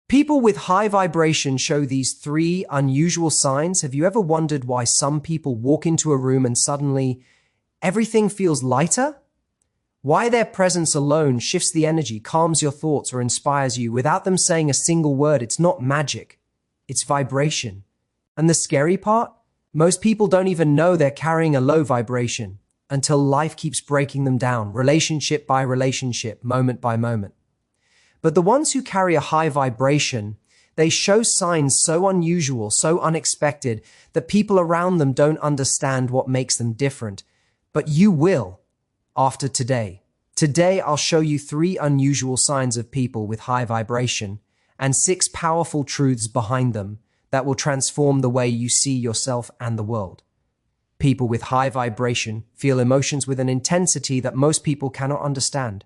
People with high vibration show these three unusual signs. Have you ever wondered why some people walk into a room and suddenly everything feels lighter? Why their presence alone shifts the energy, calms your thoughts, or inspires you without them saying a single word? It's not magic, it's vibration. And the scary part? Most people don't even know they're carrying a low vibration until life keeps breaking them down, relationship by relationship, moment by moment. But the ones who carry a high vibration, they show signs so unusual, so unexpected, that people around them don't understand what makes them different. But you will after today. Today, I'll show you 3 unusual signs of people with high vibration and 6 powerful truths behind them that will transform the way you see yourself and the world. People with high vibration feel emotions with an intensity that most people cannot understand.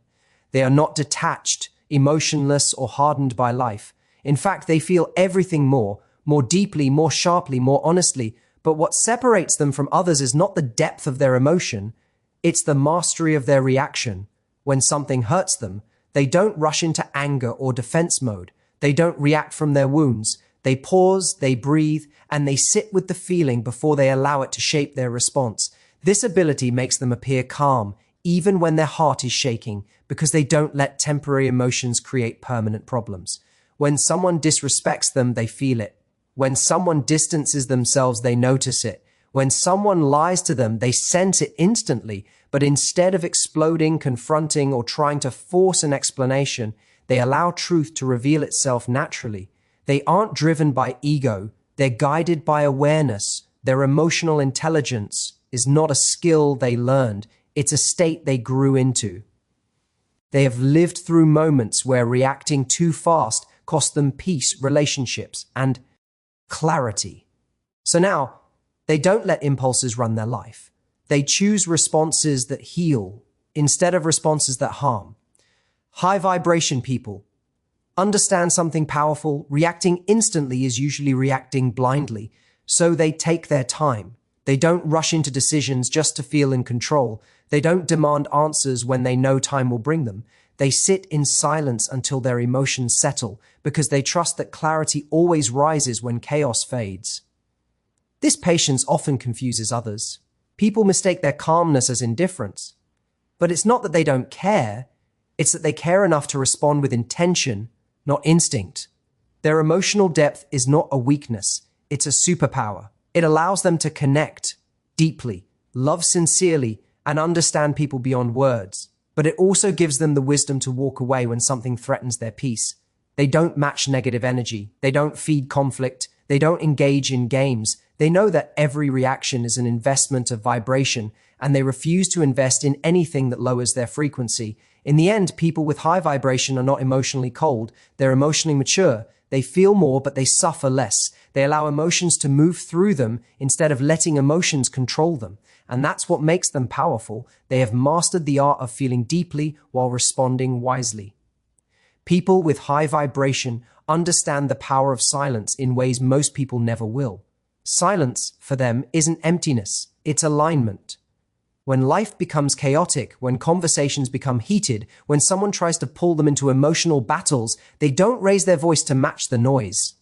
They are not detached, emotionless, or hardened by life. In fact, they feel everything more deeply, more sharply, more honestly. But what separates them from others is not the depth of their emotion, it's the mastery of their reaction. When something hurts them, they don't rush into anger or defense mode. They don't react from their wounds. They pause, they breathe, and they sit with the feeling before they allow it to shape their response. This ability makes them appear calm, even when their heart is shaking, because they don't let temporary emotions create permanent problems. When someone disrespects them, they feel it. When someone distances themselves, they notice it. When someone lies to them, they sense it instantly. But instead of exploding, confronting, or trying to force an explanation, they allow truth to reveal itself naturally. They aren't driven by ego. They're guided by awareness. Their emotional intelligence is not a skill they learned. It's a state they grew into. They have lived through moments where reacting too fast cost them peace, relationships, and clarity. So now, they don't let impulses run their life. They choose responses that heal instead of responses that harm. High vibration people understand something powerful. Reacting instantly is usually reacting blindly, so they take their time. They don't rush into decisions just to feel in control. They don't demand answers when they know time will bring them. They sit in silence until their emotions settle, because they trust that clarity always rises when chaos fades. This patience often confuses others. People mistake their calmness as indifference. But it's not that they don't care, it's that they care enough to respond with intention, not instinct. Their emotional depth is not a weakness, it's a superpower. It allows them to connect deeply, love sincerely, and understand people beyond words. But it also gives them the wisdom to walk away when something threatens their peace. They don't match negative energy. They don't feed conflict. They don't engage in games. They know that every reaction is an investment of vibration, and they refuse to invest in anything that lowers their frequency. In the end, people with high vibration are not emotionally cold. They're emotionally mature. They feel more, but they suffer less. They allow emotions to move through them instead of letting emotions control them. And that's what makes them powerful. They have mastered the art of feeling deeply while responding wisely. People with high vibration understand the power of silence in ways most people never will. Silence, for them, isn't emptiness, it's alignment. When life becomes chaotic, when conversations become heated, when someone tries to pull them into emotional battles, they don't raise their voice to match the noise.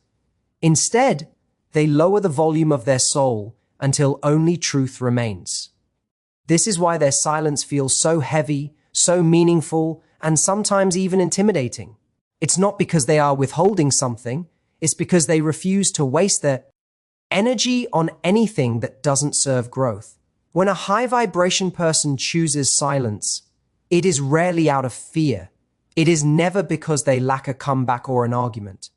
Instead, they lower the volume of their soul until only truth remains. This is why their silence feels so heavy, so meaningful, and sometimes even intimidating. It's not because they are withholding something, it's because they refuse to waste their energy on anything that doesn't serve growth. When a high vibration person chooses silence, it is rarely out of fear. It is never because they lack a comeback or an argument.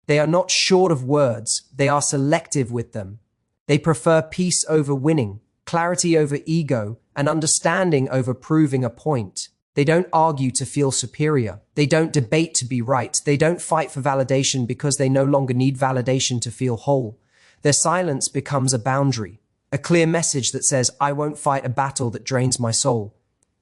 They are not short of words, they are selective with them. They prefer peace over winning, clarity over ego, and understanding over proving a point. They don't argue to feel superior. They don't debate to be right. They don't fight for validation because they no longer need validation to feel whole. Their silence becomes a boundary, a clear message that says, I won't fight a battle that drains my soul.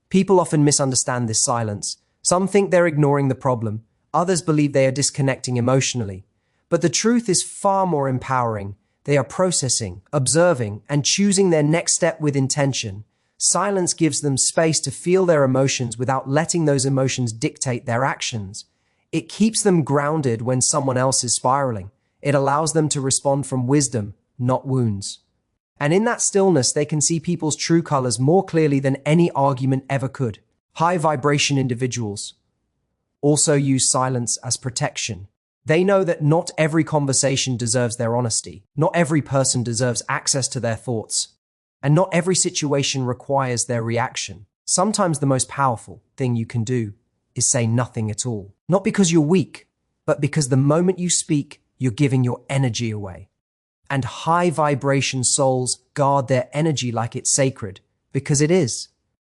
People often misunderstand this silence. Some think they're ignoring the problem. Others believe they are disconnecting emotionally. But the truth is far more empowering. They are processing, observing, and choosing their next step with intention. Silence gives them space to feel their emotions without letting those emotions dictate their actions. It keeps them grounded when someone else is spiraling. It allows them to respond from wisdom, not wounds. And in that stillness, they can see people's true colors more clearly than any argument ever could. High vibration individuals also use silence as protection. They know that not every conversation deserves their honesty. Not every person deserves access to their thoughts. And not every situation requires their reaction. Sometimes the most powerful thing you can do is say nothing at all. Not because you're weak, but because the moment you speak, you're giving your energy away. And high vibration souls guard their energy like it's sacred, because it is.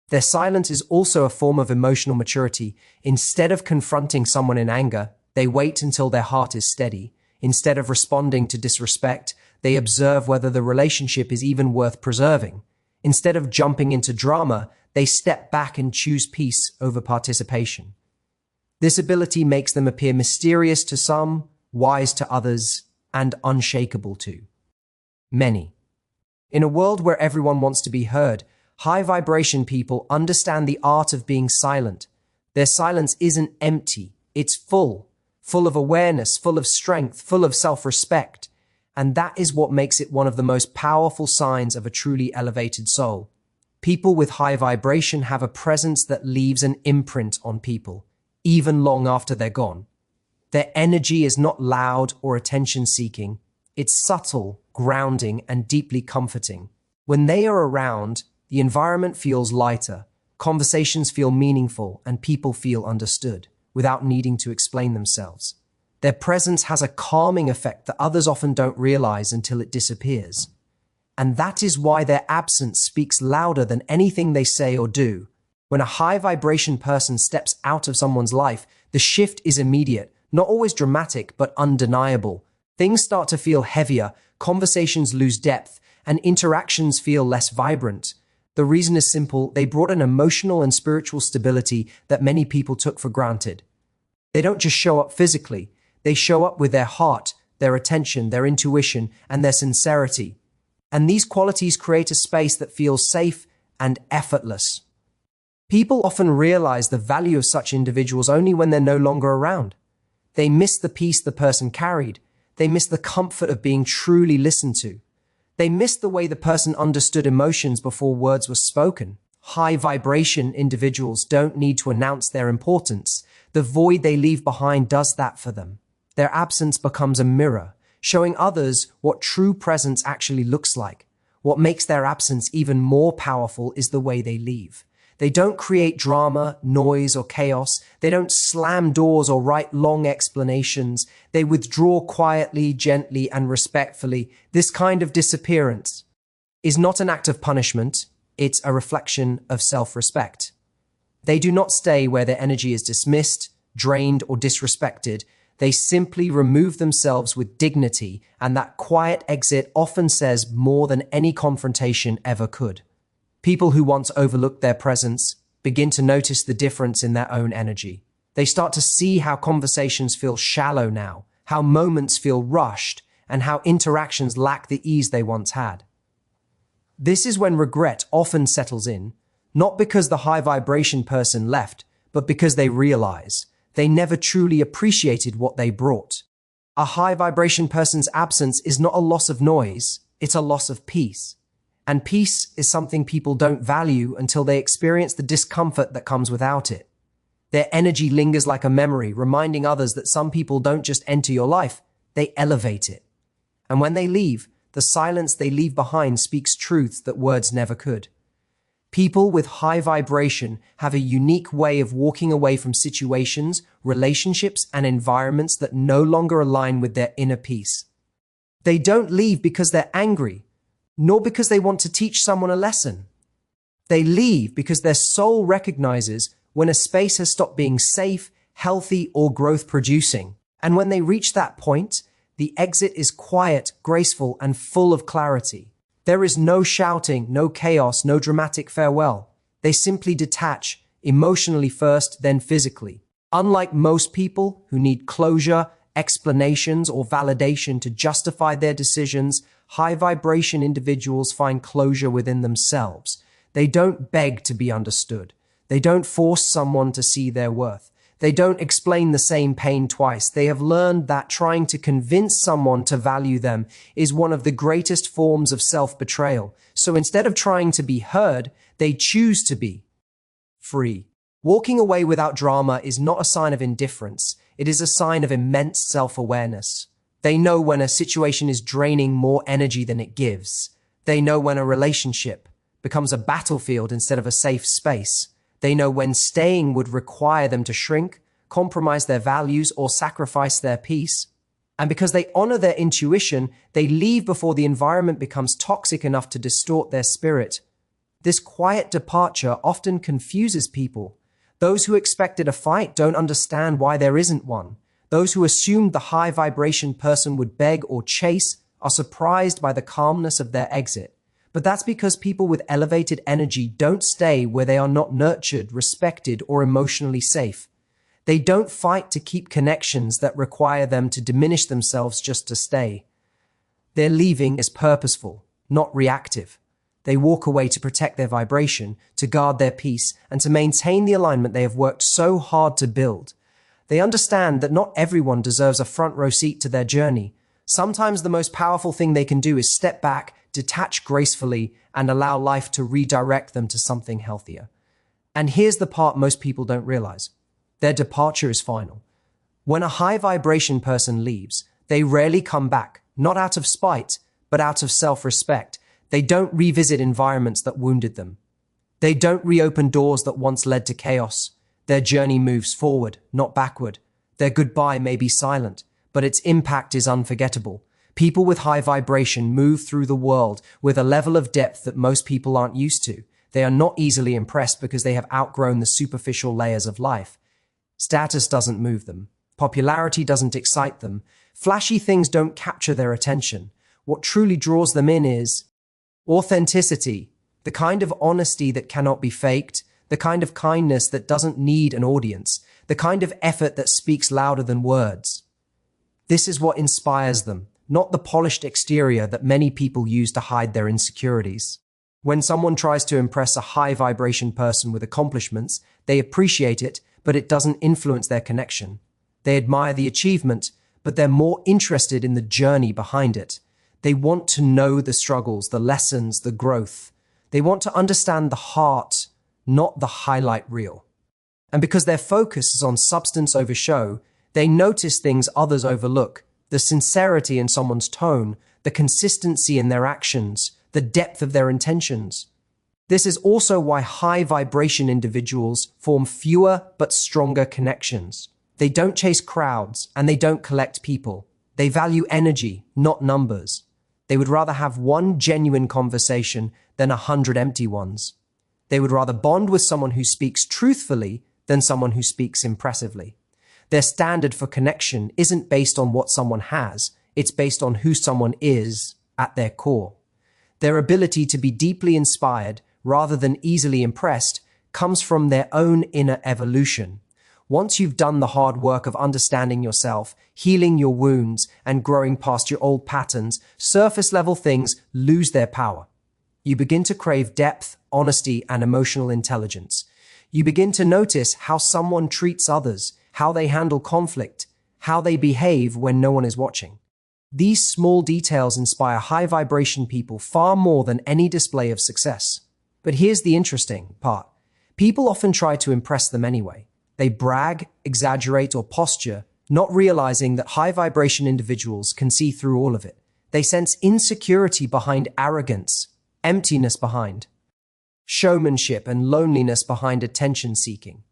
Their silence is also a form of emotional maturity. Instead of confronting someone in anger, they wait until their heart is steady. Instead of responding to disrespect, they observe whether the relationship is even worth preserving. Instead of jumping into drama, they step back and choose peace over participation. This ability makes them appear mysterious to some, wise to others, and unshakable to many. In a world where everyone wants to be heard, high vibration people understand the art of being silent. Their silence isn't empty, it's full of awareness, full of strength, full of self-respect. And that is what makes it one of the most powerful signs of a truly elevated soul. People with high vibration have a presence that leaves an imprint on people, even long after they're gone. Their energy is not loud or attention-seeking. It's subtle, grounding, and deeply comforting. When they are around, the environment feels lighter, conversations feel meaningful, and people feel understood, without needing to explain themselves. Their presence has a calming effect that others often don't realize until it disappears. And that is why their absence speaks louder than anything they say or do. When a high vibration person steps out of someone's life, the shift is immediate, not always dramatic, but undeniable. Things start to feel heavier, conversations lose depth, and interactions feel less vibrant. The reason is simple: they brought an emotional and spiritual stability that many people took for granted. They don't just show up physically, they show up with their heart, their attention, their intuition, and their sincerity. And these qualities create a space that feels safe and effortless. People often realize the value of such individuals only when they're no longer around. They miss the peace the person carried. They miss the comfort of being truly listened to. They miss the way the person understood emotions before words were spoken. High vibration individuals don't need to announce their importance. The void they leave behind does that for them. Their absence becomes a mirror, showing others what true presence actually looks like. What makes their absence even more powerful is the way they leave. They don't create drama, noise, or chaos. They don't slam doors or write long explanations. They withdraw quietly, gently, and respectfully. This kind of disappearance is not an act of punishment. It's a reflection of self-respect. They do not stay where their energy is dismissed, drained, or disrespected. They simply remove themselves with dignity, and that quiet exit often says more than any confrontation ever could. People who once overlooked their presence begin to notice the difference in their own energy. They start to see how conversations feel shallow now, how moments feel rushed, and how interactions lack the ease they once had. This is when regret often settles in, not because the high vibration person left, but because they realize they never truly appreciated what they brought. A high vibration person's absence is not a loss of noise, it's a loss of peace. And peace is something people don't value until they experience the discomfort that comes without it. Their energy lingers like a memory, reminding others that some people don't just enter your life, they elevate it. And when they leave, the silence they leave behind speaks truths that words never could. People with high vibration have a unique way of walking away from situations, relationships, and environments that no longer align with their inner peace. They don't leave because they're angry, nor because they want to teach someone a lesson. They leave because their soul recognizes when a space has stopped being safe, healthy, or growth-producing. And when they reach that point, the exit is quiet, graceful, and full of clarity. There is no shouting, no chaos, no dramatic farewell. They simply detach, emotionally first, then physically. Unlike most people who need closure, explanations, or validation to justify their decisions, high vibration individuals find closure within themselves. They don't beg to be understood. They don't force someone to see their worth. They don't explain the same pain twice. They have learned that trying to convince someone to value them is one of the greatest forms of self-betrayal. So instead of trying to be heard, they choose to be free. Walking away without drama is not a sign of indifference. It is a sign of immense self-awareness. They know when a situation is draining more energy than it gives. They know when a relationship becomes a battlefield instead of a safe space. They know when staying would require them to shrink, compromise their values, or sacrifice their peace. And because they honor their intuition, they leave before the environment becomes toxic enough to distort their spirit. This quiet departure often confuses people. Those who expected a fight don't understand why there isn't one. Those who assumed the high vibration person would beg or chase are surprised by the calmness of their exit. But that's because people with elevated energy don't stay where they are not nurtured, respected, or emotionally safe. They don't fight to keep connections that require them to diminish themselves just to stay. Their leaving is purposeful, not reactive. They walk away to protect their vibration, to guard their peace, and to maintain the alignment they have worked so hard to build. They understand that not everyone deserves a front row seat to their journey. Sometimes the most powerful thing they can do is step back, detach gracefully, and allow life to redirect them to something healthier. And here's the part most people don't realize. Their departure is final. When a high vibration person leaves, they rarely come back, not out of spite, but out of self-respect. They don't revisit environments that wounded them. They don't reopen doors that once led to chaos. Their journey moves forward, not backward. Their goodbye may be silent, but its impact is unforgettable. People with high vibration move through the world with a level of depth that most people aren't used to. They are not easily impressed because they have outgrown the superficial layers of life. Status doesn't move them. Popularity doesn't excite them. Flashy things don't capture their attention. What truly draws them in is authenticity, the kind of honesty that cannot be faked, the kind of kindness that doesn't need an audience, the kind of effort that speaks louder than words. This is what inspires them, not the polished exterior that many people use to hide their insecurities. When someone tries to impress a high vibration person with accomplishments, they appreciate it, but it doesn't influence their connection. They admire the achievement, but they're more interested in the journey behind it. They want to know the struggles, the lessons, the growth. They want to understand the heart, not the highlight reel. And because their focus is on substance over show, they notice things others overlook. The sincerity in someone's tone, the consistency in their actions, the depth of their intentions. This is also why high vibration individuals form fewer but stronger connections. They don't chase crowds and they don't collect people. They value energy, not numbers. They would rather have one genuine conversation than 100 empty ones. They would rather bond with someone who speaks truthfully than someone who speaks impressively. Their standard for connection isn't based on what someone has, it's based on who someone is at their core. Their ability to be deeply inspired rather than easily impressed comes from their own inner evolution. Once you've done the hard work of understanding yourself, healing your wounds, and growing past your old patterns, surface-level things lose their power. You begin to crave depth, honesty, and emotional intelligence. You begin to notice how someone treats others, how they handle conflict, how they behave when no one is watching. These small details inspire high vibration people far more than any display of success. But here's the interesting part. People often try to impress them anyway. They brag, exaggerate, or posture, not realizing that high vibration individuals can see through all of it. They sense insecurity behind arrogance, emptiness behind showmanship, and loneliness behind attention seeking.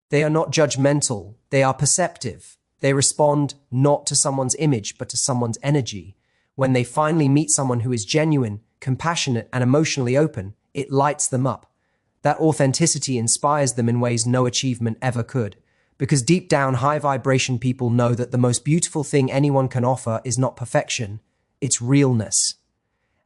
They are not judgmental, they are perceptive. They respond not to someone's image, but to someone's energy. When they finally meet someone who is genuine, compassionate, and emotionally open, it lights them up. That authenticity inspires them in ways no achievement ever could. Because deep down, high vibration people know that the most beautiful thing anyone can offer is not perfection, it's realness.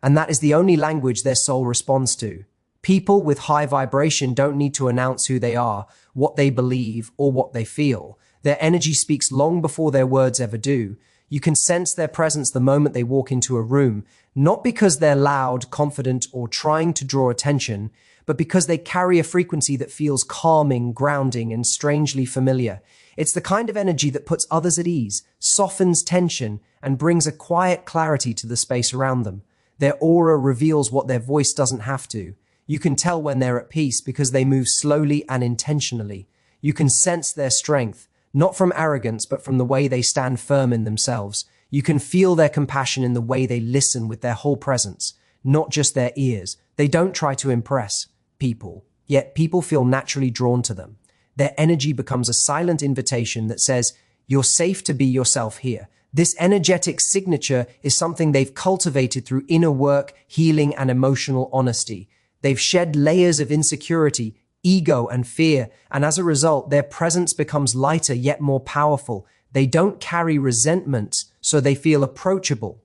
And that is the only language their soul responds to. People with high vibration don't need to announce who they are, what they believe, or what they feel. Their energy speaks long before their words ever do. You can sense their presence the moment they walk into a room, not because they're loud, confident, or trying to draw attention, but because they carry a frequency that feels calming, grounding, and strangely familiar. It's the kind of energy that puts others at ease, softens tension, and brings a quiet clarity to the space around them. Their aura reveals what their voice doesn't have to. You can tell when they're at peace because they move slowly and intentionally. You can sense their strength, not from arrogance, but from the way they stand firm in themselves. You can feel their compassion in the way they listen with their whole presence, not just their ears. They don't try to impress people, yet people feel naturally drawn to them. Their energy becomes a silent invitation that says, "You're safe to be yourself here." This energetic signature is something they've cultivated through inner work, healing, and emotional honesty. They've shed layers of insecurity, ego, and fear, and as a result, their presence becomes lighter yet more powerful. They don't carry resentment, so they feel approachable.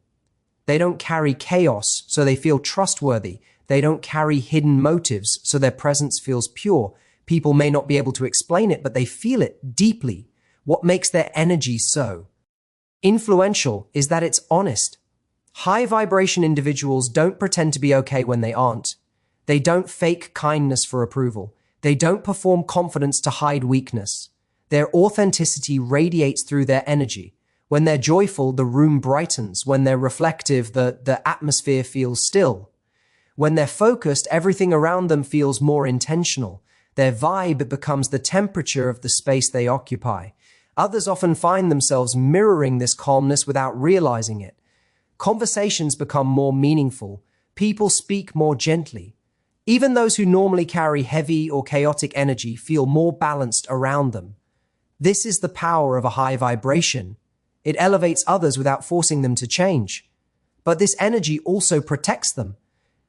They don't carry chaos, so they feel trustworthy. They don't carry hidden motives, so their presence feels pure. People may not be able to explain it, but they feel it deeply. What makes their energy so influential is that it's honest. High vibration individuals don't pretend to be okay when they aren't. They don't fake kindness for approval. They don't perform confidence to hide weakness. Their authenticity radiates through their energy. When they're joyful, the room brightens. When they're reflective, the atmosphere feels still. When they're focused, everything around them feels more intentional. Their vibe becomes the temperature of the space they occupy. Others often find themselves mirroring this calmness without realizing it. Conversations become more meaningful. People speak more gently. Even those who normally carry heavy or chaotic energy feel more balanced around them. This is the power of a high vibration. It elevates others without forcing them to change. But this energy also protects them.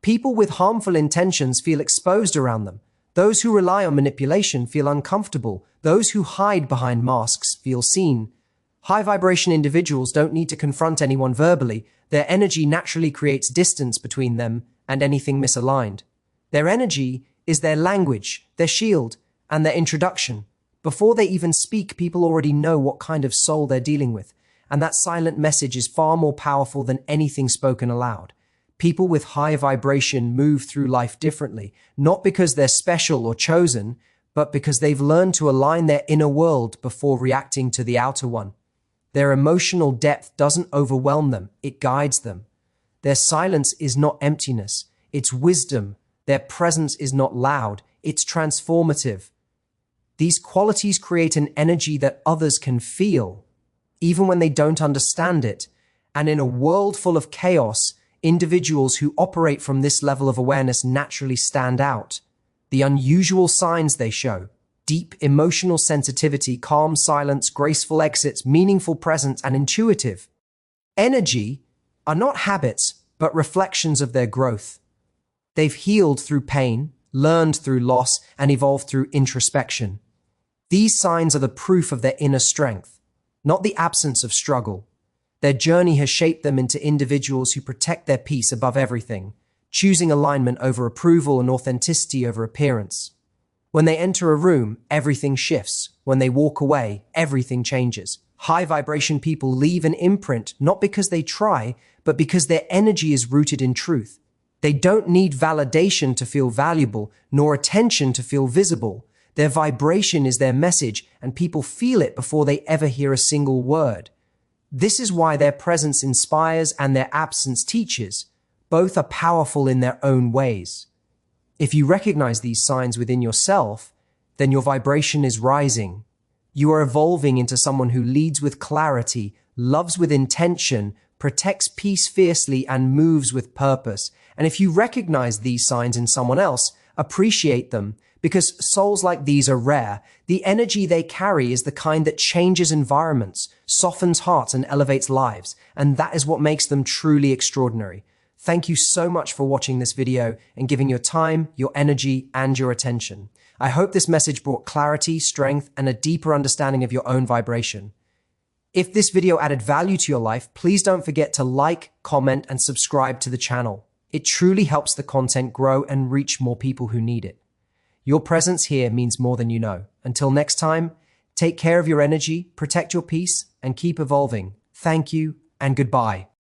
People with harmful intentions feel exposed around them. Those who rely on manipulation feel uncomfortable. Those who hide behind masks feel seen. High vibration individuals don't need to confront anyone verbally. Their energy naturally creates distance between them and anything misaligned. Their energy is their language, their shield, and their introduction. Before they even speak, people already know what kind of soul they're dealing with, and that silent message is far more powerful than anything spoken aloud. People with high vibration move through life differently, not because they're special or chosen, but because they've learned to align their inner world before reacting to the outer one. Their emotional depth doesn't overwhelm them, it guides them. Their silence is not emptiness, it's wisdom. Their presence is not loud, it's transformative. These qualities create an energy that others can feel, even when they don't understand it. And in a world full of chaos, individuals who operate from this level of awareness naturally stand out. The unusual signs they show: deep emotional sensitivity, calm silence, graceful exits, meaningful presence, and intuitive energy are not habits, but reflections of their growth. They've healed through pain, learned through loss, and evolved through introspection. These signs are the proof of their inner strength, not the absence of struggle. Their journey has shaped them into individuals who protect their peace above everything, choosing alignment over approval and authenticity over appearance. When they enter a room, everything shifts. When they walk away, everything changes. High vibration people leave an imprint not because they try, but because their energy is rooted in truth. They don't need validation to feel valuable, nor attention to feel visible. Their vibration is their message, and people feel it before they ever hear a single word. This is why their presence inspires and their absence teaches. Both are powerful in their own ways. If you recognize these signs within yourself, then your vibration is rising. You are evolving into someone who leads with clarity, loves with intention, protects peace fiercely, and moves with purpose. And if you recognize these signs in someone else, appreciate them, because souls like these are rare. The energy they carry is the kind that changes environments, softens hearts, and elevates lives. And that is what makes them truly extraordinary. Thank you so much for watching this video and giving your time, your energy, and your attention. I hope this message brought clarity, strength, and a deeper understanding of your own vibration. If this video added value to your life, please don't forget to like, comment, and subscribe to the channel. It truly helps the content grow and reach more people who need it. Your presence here means more than you know. Until next time, take care of your energy, protect your peace, and keep evolving. Thank you, and goodbye.